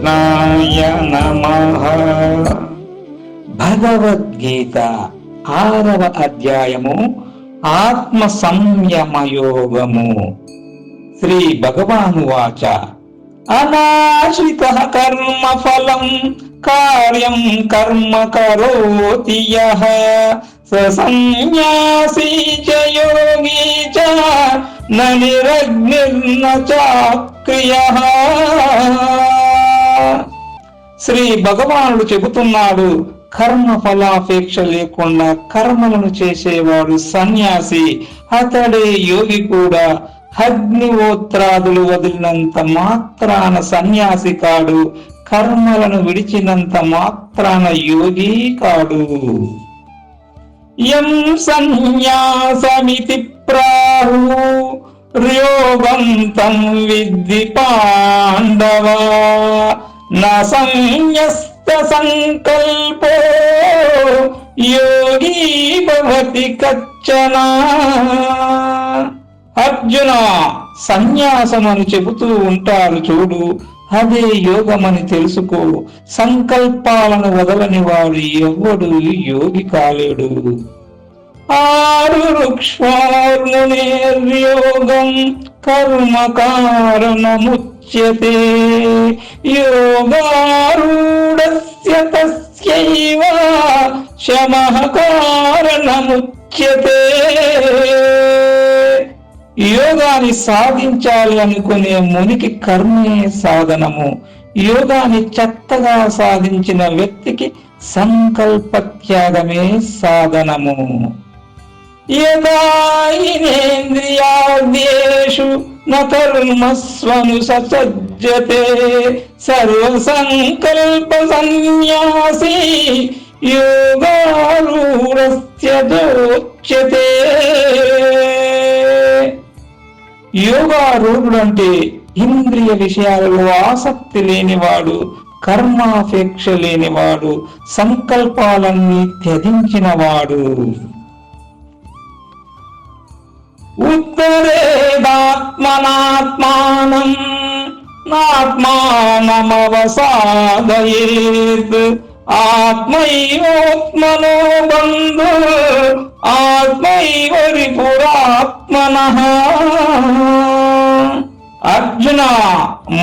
శ్రీకృష్ణాయ నమః. భగవద్గీత 6వ అధ్యాయము ఆత్మ సంయమ యోగము. శ్రీ భగవానువాచ అనాశ్రితః కర్మ ఫలం కార్యం కర్మ కరోతి యః స సన్యాసీ చ యోగి చ న నిరగ్నిర్న చాక్రియః. శ్రీ భగవానుడు చెబుతున్నాడు, కర్మ ఫలాపేక్ష లేకుండా కర్మలను చేసేవాడు సన్యాసి, అతడే యోగి కూడా. అగ్నిహోత్రాదులు వదిలినంత మాత్రాన సన్యాసి కాడు, కర్మలను విడిచినంత మాత్రాన యోగి కాడు. యం సన్యాసమితి ప్రాహు యోగం తం విద్ధి పాండవ న సన్యస్త సంకల్పో యోగి భవతి కచ్చన. అర్జున, సన్యాసమని చెబుతూ ఉంటారు చూడు, అదే యోగమని తెలుసుకో. సంకల్పాలను వదలని వాడు ఎవ్వడు యోగి కాలేడు. ఆరురుక్ష్మోర్మునేర్యోగం కర్మ కారణముచ్యతే యోగారూఢస్య తస్యైవ శమః కారణముచ్యతే. యోగాన్ని సాధించాలి అనుకునే మునికి కర్మే సాధనము. యోగాన్ని చెత్తగా సాధించిన వ్యక్తికి సంకల్ప త్యాగమే సాధనము. యదాయినేంద్రియాద్యేషు న కర్మస్వను సజ్జతే సర్వ సంకల్ప సన్యాసి యోగారూఢస్య దోచ్యతే. యోగారూఢుడు అంటే ఇంద్రియ విషయాలలో ఆసక్తి లేనివాడు, కర్మాపేక్ష లేనివాడు, సంకల్పాలన్నీ త్యజించినవాడు. ఉద్ధరేదాత్మనాత్మానం నాత్మానమవసాదయేత్ ఆత్మైవోత్మనో బంధు ఆత్మైవ రిపురాత్మనః. అర్జున,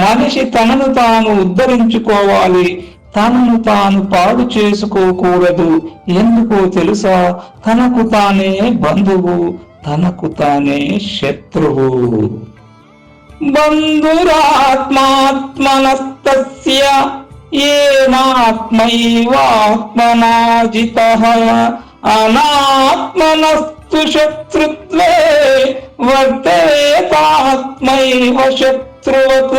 మనిషి తనను తాను ఉద్ధరించుకోవాలి, తనను తాను పాడు చేసుకోకూడదు. ఎందుకో తెలుసా? తనకు తానే బంధువు, తనకు తానే శత్రువు. బంధురాత్మాత్మనస్తస్య ఏనాత్మైవాత్మనా జితః అనాత్మనస్తు శత్రుత్వే వర్తేతాత్మైవ శత్రువత్.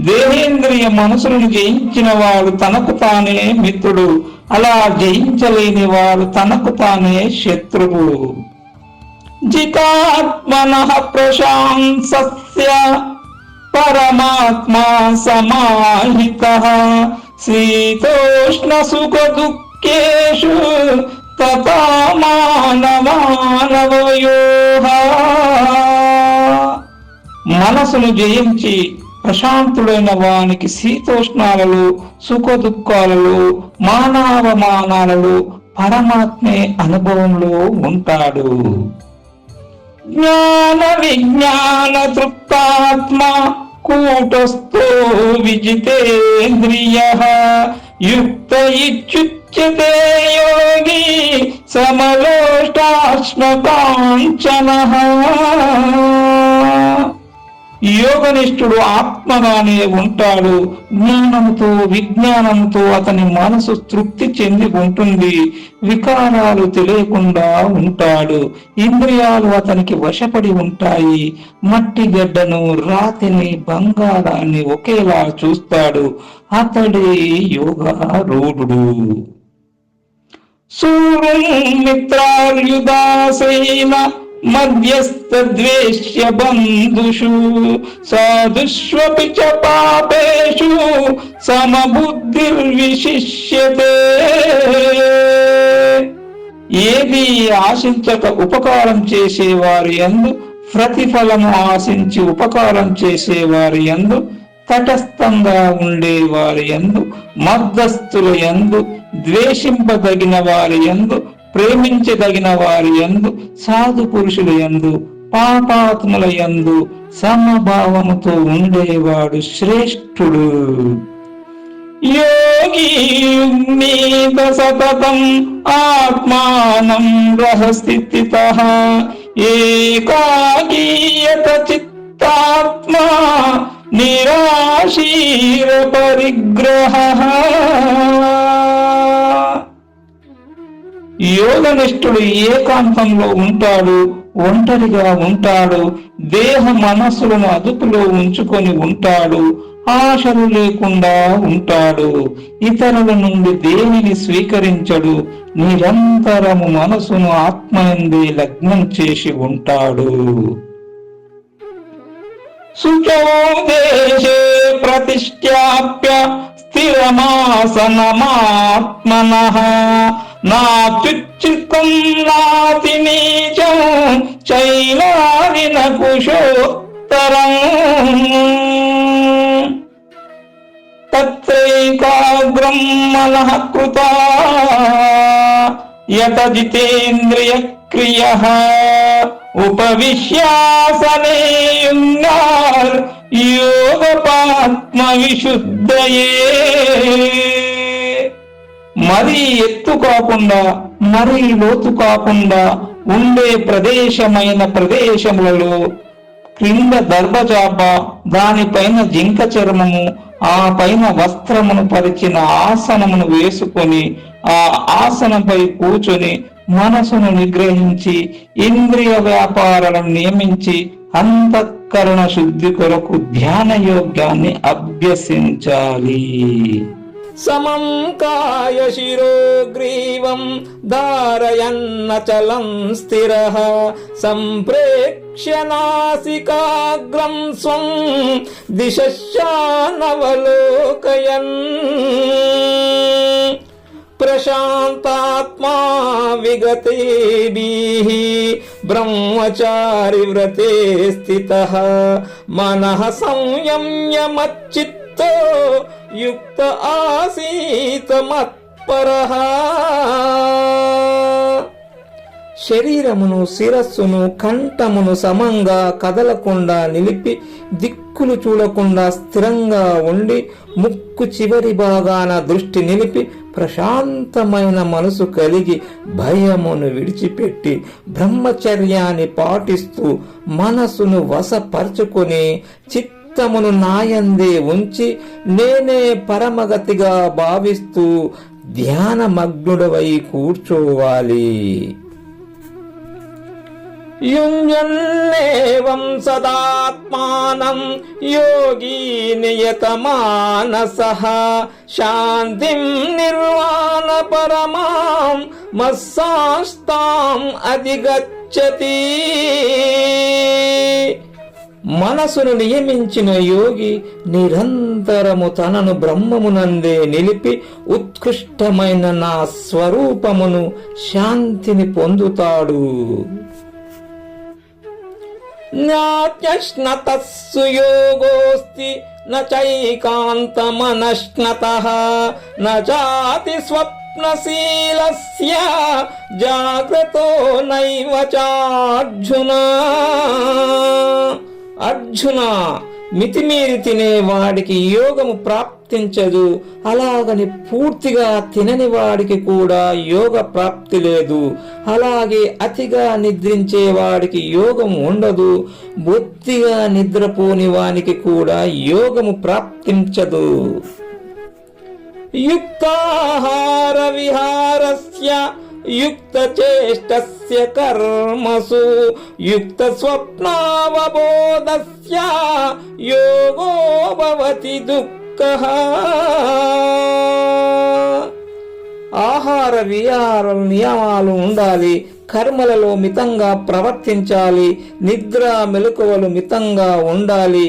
దేహేంద్రియ మనసులను జయించిన వాడు తనకు తానే మిత్రుడు, అలా జయించలేని వాడు తనకు తానే శత్రువు. జితాత్మనః ప్రశాంతస్య పరమాత్మా సమాహితః శీతోష్ణ సుఖ దుఃఖేషు తథా మానవానవయోః. మనసును జయించి ప్రశాంతుడైన వానికి శీతోష్ణాలలో, సుఖ దుఃఖాలలో, మానవమానాలలో పరమాత్మే అనుభవంలో ఉంటాడు. జ్ఞాన విజ్ఞాన తృప్తాత్మ కూటస్థో విజితేంద్రియః యుక్త ఇచ్యుచ్యతే యోగి సమలోష్టాశ్మకాంచనః. యోగనిష్ఠుడు ఆత్మగానే ఉంటాడు. జ్ఞానంతో విజ్ఞానంతో అతని మనసు తృప్తి చెంది ఉంటుంది. వికారాలు తెలియకుండా ఉంటాడు. ఇంద్రియాలు అతనికి వశపడి ఉంటాయి. మట్టి గడ్డను, రాతిని, బంగారాన్ని ఒకేలా చూస్తాడు. అతడే యోగారూఢుడు. సూర్యుదాసేన మధ్యస్థద్వేష్య బంధుషు సాధుష్వపి చ పాపేషు సమబుద్ధిర్విశిష్యతే. ఏది ఆశించక ఉపకారం చేసేవారి యందు, ప్రతిఫలము ఆశించి ఉపకారం చేసేవారి యందు తటస్థంగా ఉండే వారి యందు, మధ్యస్థుల యందు, ద్వేషింపదగిన వారి యందు, ప్రేమించదగిన వారి యందు, సాధు పురుషుల యందు, పాపాత్ముల యందు సమభావముతో ఉండేవాడు శ్రేష్ఠుడు. యోగి యుగ్నీత సతతం ఆత్మానం రహస్థితితః ఏకాకీయత చిత్తాత్మా నిరాశీర పరిగ్రహః. యోగనిష్ఠుడు ఏకాంతంలో ఉంటాడు, ఒంటరిగా ఉంటాడు, దేహ మనస్సులను అదుపులో ఉంచుకొని ఉంటాడు, ఆశలు లేకుండా ఉంటాడు, ఇతరుల నుండి దేనిని స్వీకరించడు, నిరంతరము మనసును ఆత్మయందే లగ్నం చేసి ఉంటాడు. శుచో దేశే ప్రతిష్ఠాప్య స్థిరమాసనమాత్మనః నాత్యుచ్ఛికం నాతి నీచం చైనారిన కుశోత్తరం తత్రైకాగ్రం మనః కృతా యత జితేంద్రియ క్రియః ఉపవిశ్యాసనే యుంగార్ యోగపాత్మ విశుద్ధయే. మరీ ఎత్తు కాకుండా మరీ లోతు కాకుండా ఉండే ప్రదేశములలో క్రింద దర్భచాప, దానిపైన జింక చర్మము, ఆ పైన వస్త్రమును పరిచిన ఆసనమును వేసుకొని ఆ ఆసనంపై కూర్చొని మనసును నిగ్రహించి ఇంద్రియ వ్యాపారాలను నియమించి అంతఃకరణ శుద్ధి కొరకు ధ్యాన యోగాన్ని అభ్యసించాలి. సమం కాయ శిరో గ్రీవం ధారయన్నచలం స్థిరః సంప్రేక్ష్య నాసికాగ్రం స్వం దిశానవలోకయన్ ప్రశాంతాత్మా విగతేభిః బ్రహ్మచారి వ్రతే స్థితః మనః సంయమ్య మచ్చిత్తో యుక్త ఆసీత మత్పరః. శరీరమును, శిరస్సును, కంఠమును సమంగా కదలకుండా నిలిపి దిక్కులు చూడకుండా స్థిరంగా ఉండి ముక్కు చివరి భాగాన దృష్టి నిలిపి ప్రశాంతమైన మనసు కలిగి భయమును విడిచిపెట్టి బ్రహ్మచర్యాన్ని పాటిస్తూ మనసును వశపరుచుకొని చిత్తమును నాయందే ఉంచి నేనే పరమగతిగా భావిస్తూ ధ్యానమగ్నుడవై కూర్చోవాలి. యుంజన్నేవం సదాత్మానం యోగీ నియతమానసః శాంతిం నిర్వాణ పరమాం మత్సాస్తాం అధిగచ్చతి. మనసును నియమించిన యోగి నిరంతరము తనను బ్రహ్మమునందే నిలిపి ఉత్కృష్టమైన నా స్వరూపమును శాంతిని పొందుతాడు. జ్ఞాత్యశ్నతస్సు యోగోస్తి న చైకాంతమనశ్నతః న చాతి స్వప్నశీలస్య జాగ్రతో నైవ చార్జున. అర్జున, మితిమీరి తినే వాడికి యోగము ప్రాప్తించదు, అలాగని పూర్తిగా తినని వాడికి కూడా యోగ ప్రాప్తి లేదు. అలాగే అతిగా నిద్రించే వాడికి యోగము ఉండదు, బొత్తిగా నిద్రపోని వానికి కూడా యోగము ప్రాప్తించదు. యుక్తాహార విహారస్య యుక్త చేష్టస్య కర్మసు యుక్త స్వప్నావబోధస్య యోగో భవతి దుఃఖః. ఆహార విహార నియమాలు ఉండాలి, కర్మలలో మితంగా ప్రవర్తించాలి, నిద్ర మెలకువలు మితంగా ఉండాలి.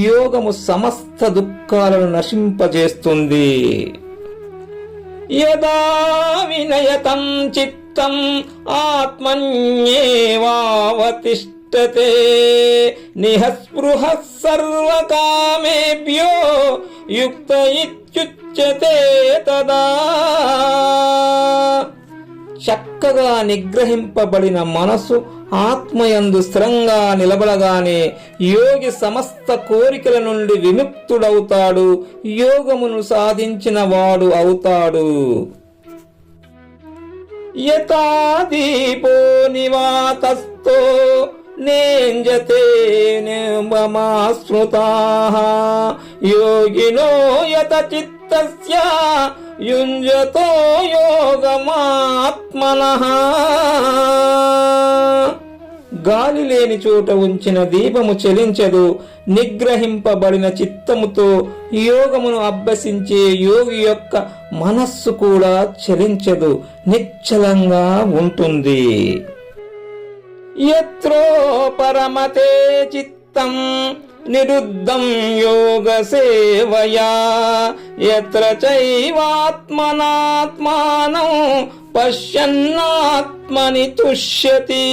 యోగము సమస్త దుఃఖాలను నశింపజేస్తుంది. యదా వినయతం చిత్తం ఆత్మన్యేవావతిష్ఠతి తిష్టతే నిఃస్పృహ సర్వకామేభ్యో యుక్త ఇత్యుచ్యతే తదా. చక్కగా నిగ్రహింపబడిన మనసు ఆత్మయందు స్థిరంగా నిలబడగానే యోగి సమస్త కోరికల నుండి విముక్తుడవుతాడు, యోగమును సాధించిన వాడు అవుతాడు. యథా దీపో నివాతస్థో నేంజతే నిమమాస్మృతాః యోగినో యత చిత్తస్య యుంజతో యోగమాత్మనః. గాలి లేని చోట ఉంచిన దీపము చలించదు. నిగ్రహింపబడిన చిత్తముతో యోగమును అభ్యసించే యోగి యొక్క మనస్సు కూడా చలించదు, నిశ్చలంగా ఉంటుంది. యత్రో పరమతే చిత్తం నిరుద్ధం యోగ సేవయా యత్ర చైవాత్మనాత్మానం పశ్యన్నాత్మని తుష్యతి.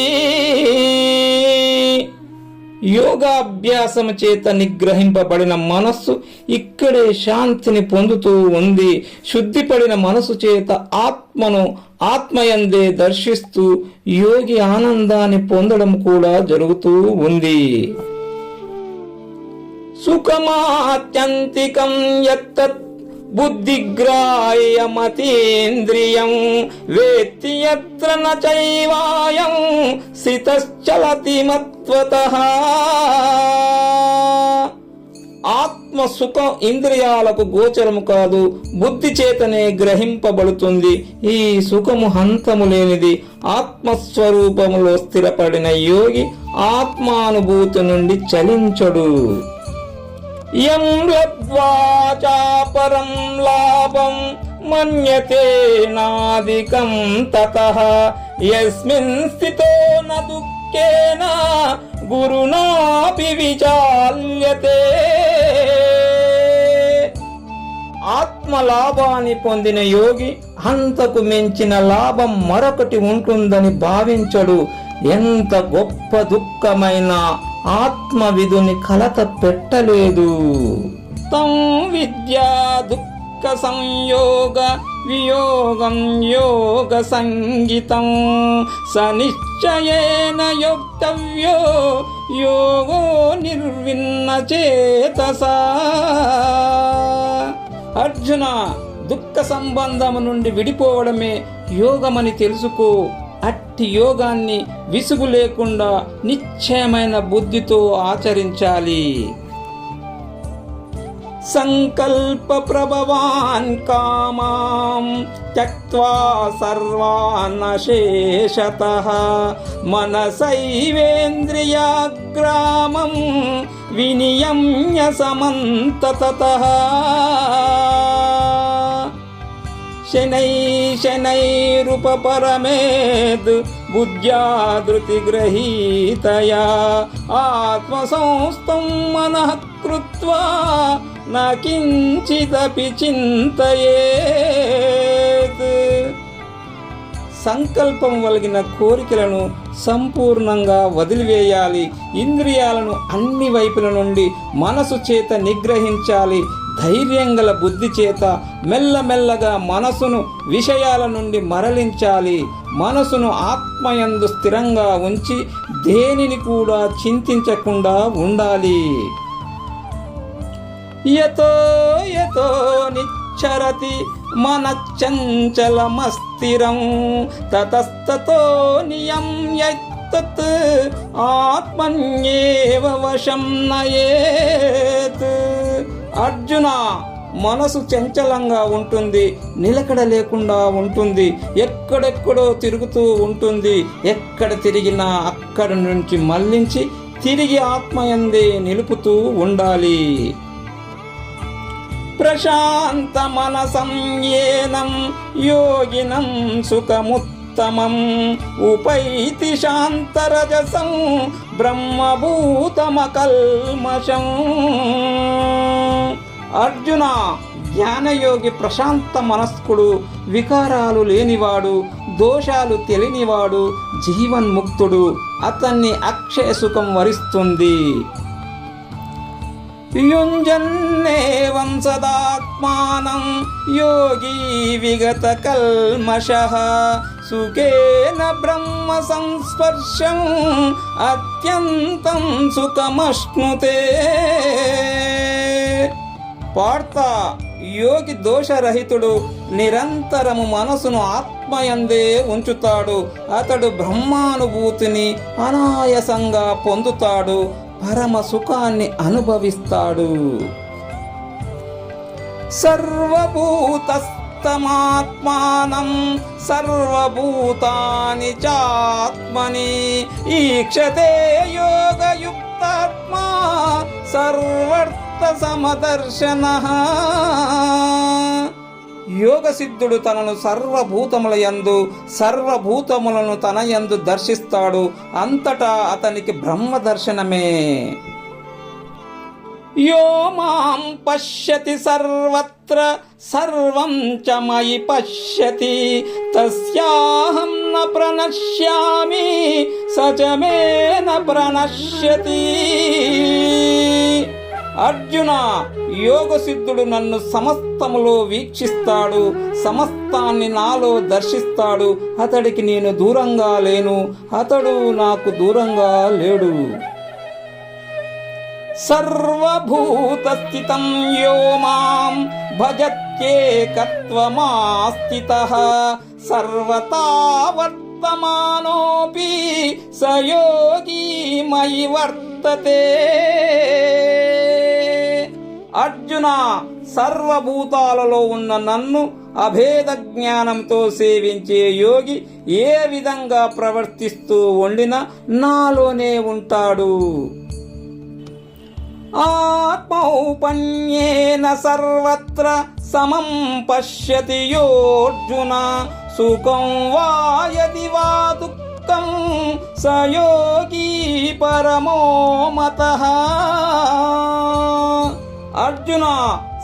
యోగాభ్యాసము చేత నిగ్రహింపబడిన మనస్సు ఇక్కడే శాంతిని పొందుతూ ఉంది. శుద్ధిపడిన మనసు చేత ఆత్మను ఆత్మయందే దర్శిస్తూ యోగి ఆనందాన్ని పొందడం కూడా జరుగుతూ ఉంది. సుఖమాత్యంతికం యత్తత్ బుద్ధిగ్రాహ్యమతీంద్రియం వేత్తి యత్ర న చైవాయం స్థితశ్చలతి మత్వతః. ఆత్మ సుఖం ఇంద్రియాలకు గోచరము కాదు, బుద్ధి చేతనే గ్రహింపబడుతుంది. ఈ సుఖము హంతము లేనిది. ఆత్మస్వరూపములో స్థిరపడిన యోగి ఆత్మానుభూతి నుండి చలించడు. యం లబ్ధ్వా చాపరం లాభం మన్యతే నాదికం తతః యస్మిన్ స్థితో న దుఃఖేన గురునాపి విచాల్యతే. ఆత్మలాభాన్ని పొందిన యోగి అంతకు మించిన లాభం మరొకటి ఉంటుందని భావించడు. ఎంత గొప్ప దుఃఖమైన ఆత్మవిధుని కలత పెట్టలేదు. తం విద్యా దుఃఖ సంయోగ వియోగం యోగ సంగీతం స నిశ్చయేన యోక్తవ్యో యోగో నిర్విన్న చేతసా. అర్జున, దుఃఖ సంబంధము నుండి విడిపోవడమే యోగమని తెలుసుకో. అట్టి యోగాన్ని విసుగు లేకుండా నిశ్చయమైన బుద్ధితో ఆచరించాలి. సంకల్ప ప్రభవాన్ కామాం త్యక్త్వా సర్వాన్ అశేషతః మనసైవేంద్రియాగ్రామం వినియమ్య సమంతతః. శనై శనైరుపరమేద్ బుద్ధ్యా ధృతిగ్రహీతయా ఆత్మసంస్థం మనః కృత్వా న కించిదపి చింతయేత్. సంకల్పం కలిగిన కోరికలను సంపూర్ణంగా వదిలివేయాలి. ఇంద్రియాలను అన్ని వైపుల నుండి మనసు చేత నిగ్రహించాలి. ధైర్యం గల బుద్ధి చేత మెల్లమెల్లగా మనసును విషయాల నుండి మరలించాలి. మనసును ఆత్మయందు స్థిరంగా ఉంచి దేనిని కూడా చింతించకుండా ఉండాలి. యతో యతో నిచ్చరతి మనశ్చంచలమస్థిరం తతస్తతో నియమ్యతత్ ఆత్మన్యేవ వశం నయేత్. అర్జున, మనసు చంచలంగా ఉంటుంది, నిలకడ లేకుండా ఉంటుంది, ఎక్కడెక్కడో తిరుగుతూ ఉంటుంది. ఎక్కడ తిరిగినా అక్కడి నుంచి మళ్లించి తిరిగి ఆత్మయందే నిలుపుతూ ఉండాలి. ప్రశాంత మనసం యేనం యోగినం సుఖముత్తమం ఉపైతి శాంతరజసం బ్రహ్మభూతమకల్మషం. అర్జున, జ్ఞానయోగి ప్రశాంత మనస్కుడు, వికారాలు లేనివాడు, దోషాలు తెలియనివాడు, జీవన్ముక్తుడు. అతన్ని అక్షయ సుఖం వరిస్తుంది. యుంజన్నేవం సదాత్మానం యోగి విగత కల్మషః సుఖేన బ్రహ్మ సంస్పర్శం అత్యంతం సుఖమశ్నుతే. పార్తా, యోగి దోషరహితుడు, నిరంతరము మనసును ఆత్మయందే ఉంచుతాడు. అతడు బ్రహ్మానుభూతిని అనాయాసంగా పొందుతాడు, పరమ సుఖాన్ని అనుభవిస్తాడు. సర్వభూతస్తమాత్మానం సర్వభూతాని చాత్మని ఈక్షతే యోగయుక్తాత్మా సర్వర్థ సమదర్శనః. యోగసిద్ధుడు తనను సర్వభూతముల యందు, సర్వభూతములను తన యందు దర్శిస్తాడు. అంతటా అతనికి బ్రహ్మ దర్శనమే. యో మాం పశ్యతి సర్వత్ర సర్వం చ మయి పశ్యతి తస్యాహం న ప్రణశ్యామి స చ మే న ప్రణశ్యతి. అర్జున, యోగసిద్ధుడు నన్ను సమస్తములో వీక్షిస్తాడు, సమస్తాన్ని నాలో దర్శిస్తాడు. అతడికి నేను దూరంగా లేను, అతడు నాకు దూరంగా లేడు. సర్వభూతస్థితం యో మాం భజత్యేకత్వమాస్థితః సర్వతా వర్తమానోపి స యోగి మయి వర్తతే. అర్జున, సర్వభూతాలలో ఉన్న నన్ను అభేద జ్ఞానంతో సేవించే యోగి ఏ విధంగా ప్రవర్తిస్తూ ఉండినా నాలోనే ఉంటాడు. ఆత్మౌపన్యేన సర్వత్ర సమం పశ్యతి యోర్జున సుఖం వా యది వా దుఃఖం స యోగి పరమో మతః. అర్జున,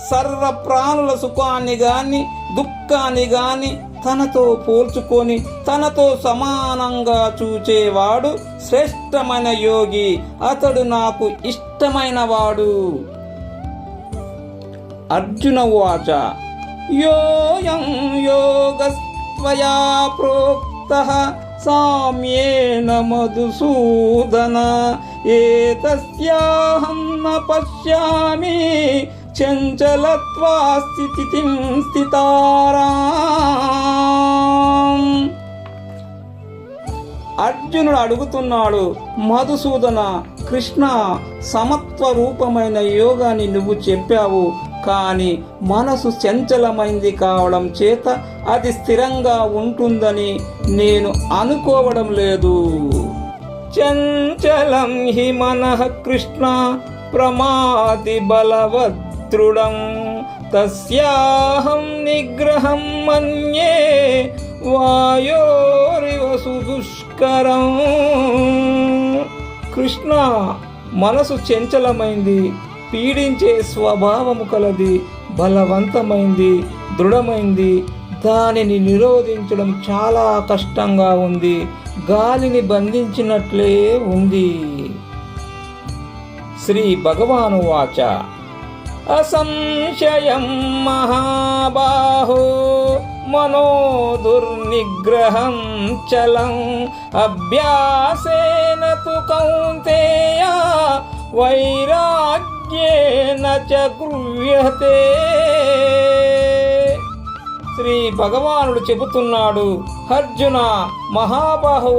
సర్వ ప్రాణుల సుఖాన్ని గాని దుఃఖాన్ని గాని తనతో పోల్చుకొని తనతో సమానంగా చూచేవాడు శ్రేష్టమైన యోగి. అతడు నాకు ఇష్టమైన వాడు. అర్జున ఉవాచ యోయం యోగస్త్వయా ప్రోక్తః సామ్యేన మధుసూదన ఏతస్యాహం న పశ్యామి చంచలత్వా స్థితిం స్థితారాం. అర్జునుడు అడుగుతున్నాడు, మధుసూదన, కృష్ణ, సమత్వ రూపమైన యోగాన్ని నువ్వు చెప్పావు, కానీ మనసు చంచలమైంది కావడం చేత అది స్థిరంగా ఉంటుందని నేను అనుకోవడం లేదు. చంచలం హి మనః కృష్ణ ప్రమాది బలవద్రుడం తస్యాహం నిగ్రహం మన్యే వాయోరివ సుదుష్కరం. కృష్ణ, మనసు చంచలమైంది, పీడించే స్వభావము కలది, బలవంతమైంది, దృఢమైంది. దానిని నిరోధించడం చాలా కష్టంగా ఉంది, గాలిని బంధించినట్లే ఉంది. శ్రీ భగవాను వాచ అసంశయం మహాబాహో మనో దుర్నిగ్రహం చలం అభ్యాసేన తు కౌంతేయ వైరాగ్యేన చ గృహ్యతే. శ్రీ భగవానుడు చెబుతున్నాడు, అర్జున, మహాబాహు,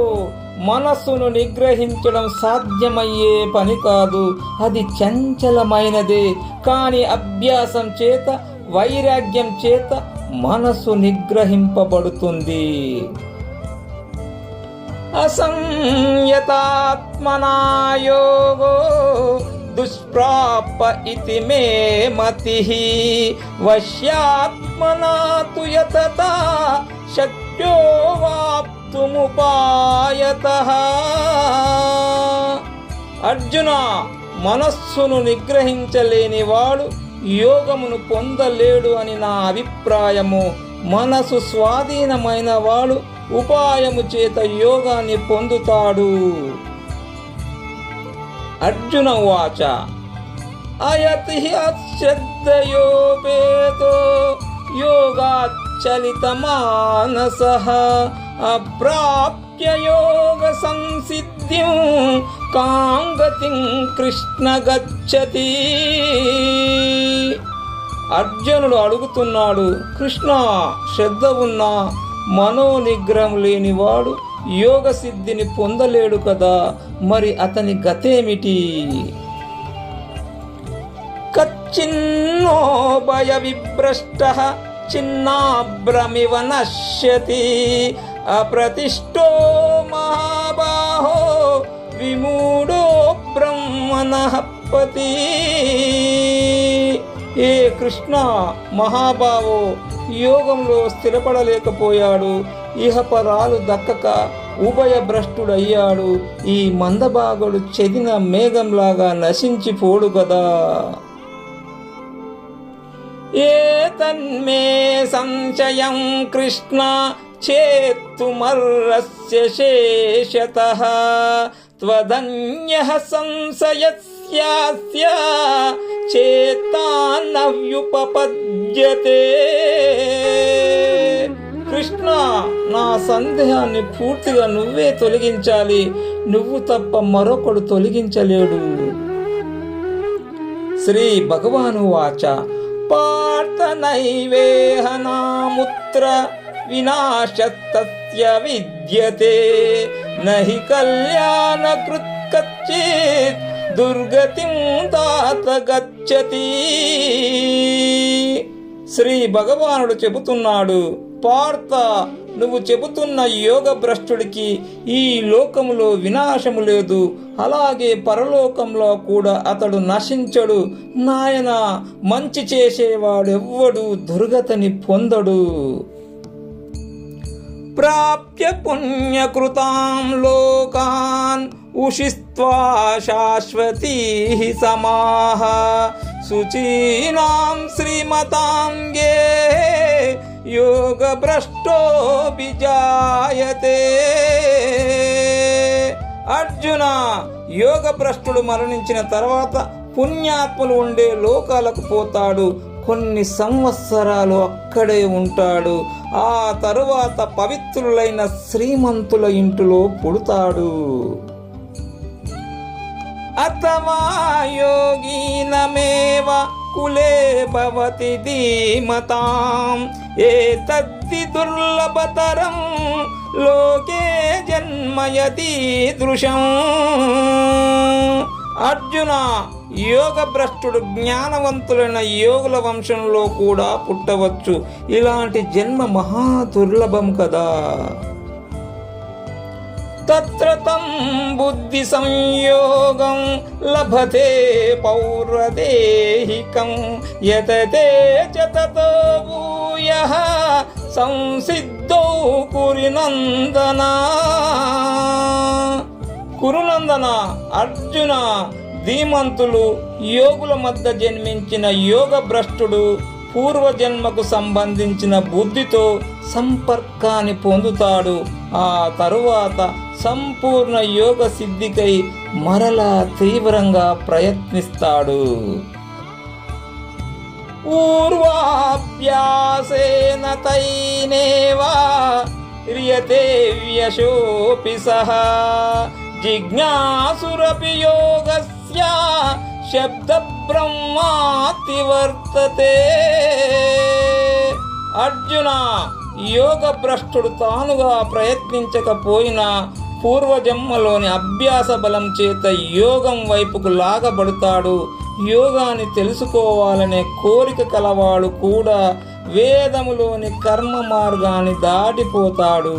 మనస్సును నిగ్రహించడం సాధ్యమయ్యే పని కాదు. అది చంచలమైనదే. కానీ అభ్యాసం చేత, వైరాగ్యం చేత మనస్సు నిగ్రహింపబడుతుంది. అసంయతాత్మనా యోగో దుష్ప్రాప ఇతి మే మతిః వశ్యాత్మనా తు యతతా శక్యో వాప్తుముపాయతః. అర్జున, మనస్సును నిగ్రహించలేని వాడు యోగమును పొందలేడు అని నా అభిప్రాయము. మనసు స్వాధీనమైన వాడు ఉపాయము చేత యోగాన్ని పొందుతాడు. అర్జున ఉవాచ అయతి అశ్రద్ధయోపేతో యోగాచ్చలితమానసః అప్రాప్య యోగ సంసిద్ధిం కాంగతిం కృష్ణ గచ్చతి. అర్జునుడు అడుగుతున్నాడు, కృష్ణ, శ్రద్ధ ఉన్న మనోనిగ్రహం లేనివాడు యోగ సిద్ధిని పొందలేడు కదా, మరి అతని గతేమిటి? కచ్చిన్నో భయ విభ్రష్టః చిన్నాభ్రమివ నశ్యతి అప్రతిష్టో మహాబాహో విమూఢో బ్రహ్మణః పతి. ఏ కృష్ణ, మహాబావో, యోగంలో స్థిరపడలేకపోయాడు, ఇహపరాలు దక్కక ఉభయభ్రష్టుడయ్యాడు. ఈ మందభాగుడు చెదిన మేఘంలాగా నశించిపోడు కదా. ఏతన్మే సంశయం కృష్ణ చేత్తుమర్రస్య శేషతః త్వదన్యః సంశయస్యాస్య చేతాన్నవ్యుపపద్యతే. కృష్ణ, నా సందేహాన్ని పూర్తిగా నువ్వే తొలగించాలి, నువ్వు తప్ప మరొకడు తొలగించలేడు. శ్రీ భగవాను వాచ పార్థ నైవేహ నాముత్ర వినాశస్తస్య విద్యతే నహి కళ్యాణకృత్ కచ్చిత్ దుర్గతిం తాత గచ్చతి. శ్రీ భగవానుడు చెబుతున్నాడు, పార్థ, నువ్వు చెబుతున్న యోగ భ్రష్టుడికి ఈ లోకములో వినాశము లేదు, అలాగే పరలోకంలో కూడా అతడు నశించడు. నాయన, మంచి చేసేవాడెవ్వడు దుర్గతిని పొందడు. ప్రాప్య పుణ్యకృతాం లోకాన్ ఉషిస్త్వా శాశ్వతీ సమాః శుచీనాం శ్రీమతాంగే యోగ భ్రష్టో విజాయతే. అర్జున, యోగ భ్రష్టుడు మరణించిన తర్వాత పుణ్యాత్ములు ఉండే లోకాలకు పోతాడు. కొన్ని సంవత్సరాలు అక్కడే ఉంటాడు. ఆ తరువాత పవిత్రులైన శ్రీమంతుల ఇంటిలో పుడతాడు. అథవా యోగీనమేవ కులే భవతి ధీమతాం ఏతద్ధి దుర్లభతరం లోకే జన్మయదీదృశం. అర్జున, యోగ భ్రష్టుడు జ్ఞానవంతులైన యోగుల వంశంలో కూడా పుట్టవచ్చు. ఇలాంటి జన్మ మహా దుర్లభం కదా. తత్ర తం బుద్ధి సంయోగం లభతే పౌరదేహికం యతతే చ తతో భూయః సంసిద్ధౌ కురునందన. కురునందన, అర్జున, ధీమంతులు యోగుల మధ్య జన్మించిన యోగ భ్రష్టుడు పూర్వజన్మకు సంబంధించిన బుద్ధితో సంపర్కాన్ని పొందుతాడు. ఆ తరువాత సంపూర్ణ యోగ సిద్ధికై మరలా తీవ్రంగా ప్రయత్నిస్తాడు. పూర్వాభ్యాసేన తైనేవా హ్రియతే వ్యశోపి సహ జిజ్ఞాసురపి యోగస్య శబ్ద బ్రహ్మాతి వర్తతే. అర్జున, యోగ భ్రష్టుడు తానుగా ప్రయత్నించకపోయినా పూర్వజన్మలోని అభ్యాస బలం చేత యోగం వైపుకు లాగబడతాడు. యోగాన్ని తెలుసుకోవాలనే కోరిక కలవాడు కూడా వేదములోని కర్మ మార్గాన్ని దాటిపోతాడు.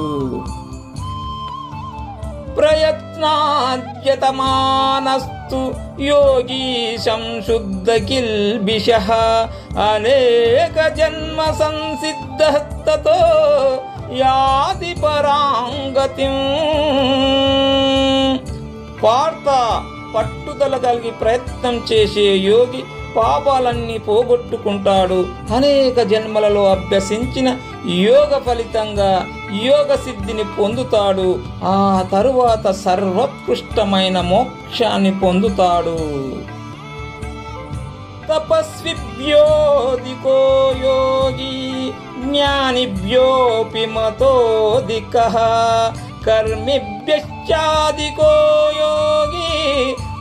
ప్రయత్నాద్యతమానస్తు యోగీ సంశుద్ధ కిల్బిషః అనేక జన్మ సంసిద్ధః తతో యాతి పరాంగతిం. పార్థ, పట్టుదల కలిగి ప్రయత్నం చేసే యోగి పాపాలన్నీ పోగొట్టుకుంటాడు. అనేక జన్మలలో అభ్యసించిన యోగ ఫలితంగా యోగ సిద్ధిని పొందుతాడు. ఆ తరువాత సర్వోత్కృష్టమైన మోక్షాన్ని పొందుతాడు. తపస్విభ్యోధికో యోగి జ్ఞానిభ్యోపి మతోధికః కర్మిభ్యశ్చాధికో యోగి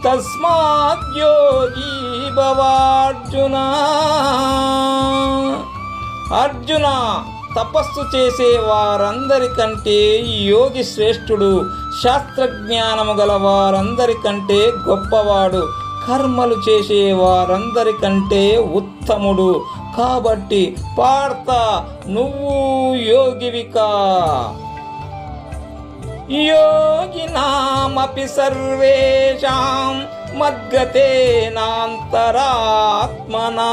తస్మాత్ యోగి భవార్జున. అర్జున, తపస్సు చేసే వారందరికంటే యోగి శ్రేష్ఠుడు, శాస్త్రజ్ఞానము గల వారందరికంటే గొప్పవాడు, కర్మలు చేసే వారందరికంటే ఉత్తముడు. కాబట్టి పార్థ, నువ్వు యోగివికా. యోగినామపి సర్వేషాం మద్గతేనాంతరాత్మనా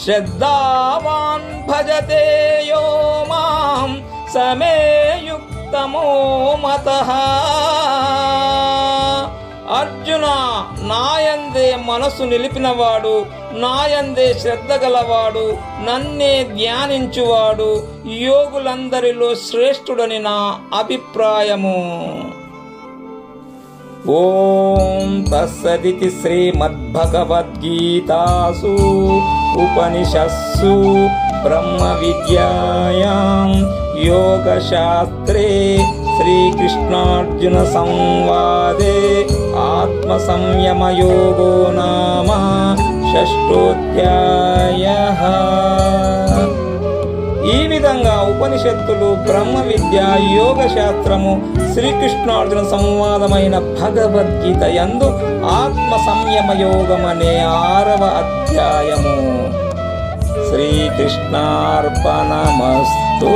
శ్రద్ధావాన్ భజతే యో మాం సమే యుక్తమో మతః. అర్జున, నాయందే మనసు నిలిపినవాడు, నాయందే శ్రద్ధ గలవాడు, నన్నే ధ్యానించువాడు యోగులందరిలో శ్రేష్ఠుడని నా అభిప్రాయము. ఓం తస్సదితి శ్రీమద్భగవద్గీతాసు ఉపనిషత్సు బ్రహ్మ విద్యాయాం యోగశాస్త్రే శ్రీకృష్ణార్జున సంవాదే ఆత్మ సంయమ యోగో నామ షష్ఠోధ్యాయః. ఈ విధంగా ఉపనిషత్తులు, బ్రహ్మ విద్య, యోగ శాస్త్రము, శ్రీకృష్ణార్జున సంవాదమైన భగవద్గీత యందు ఆత్మ సంయమ యోగమనే 6వ అధ్యాయము. శ్రీకృష్ణార్పణమస్తు.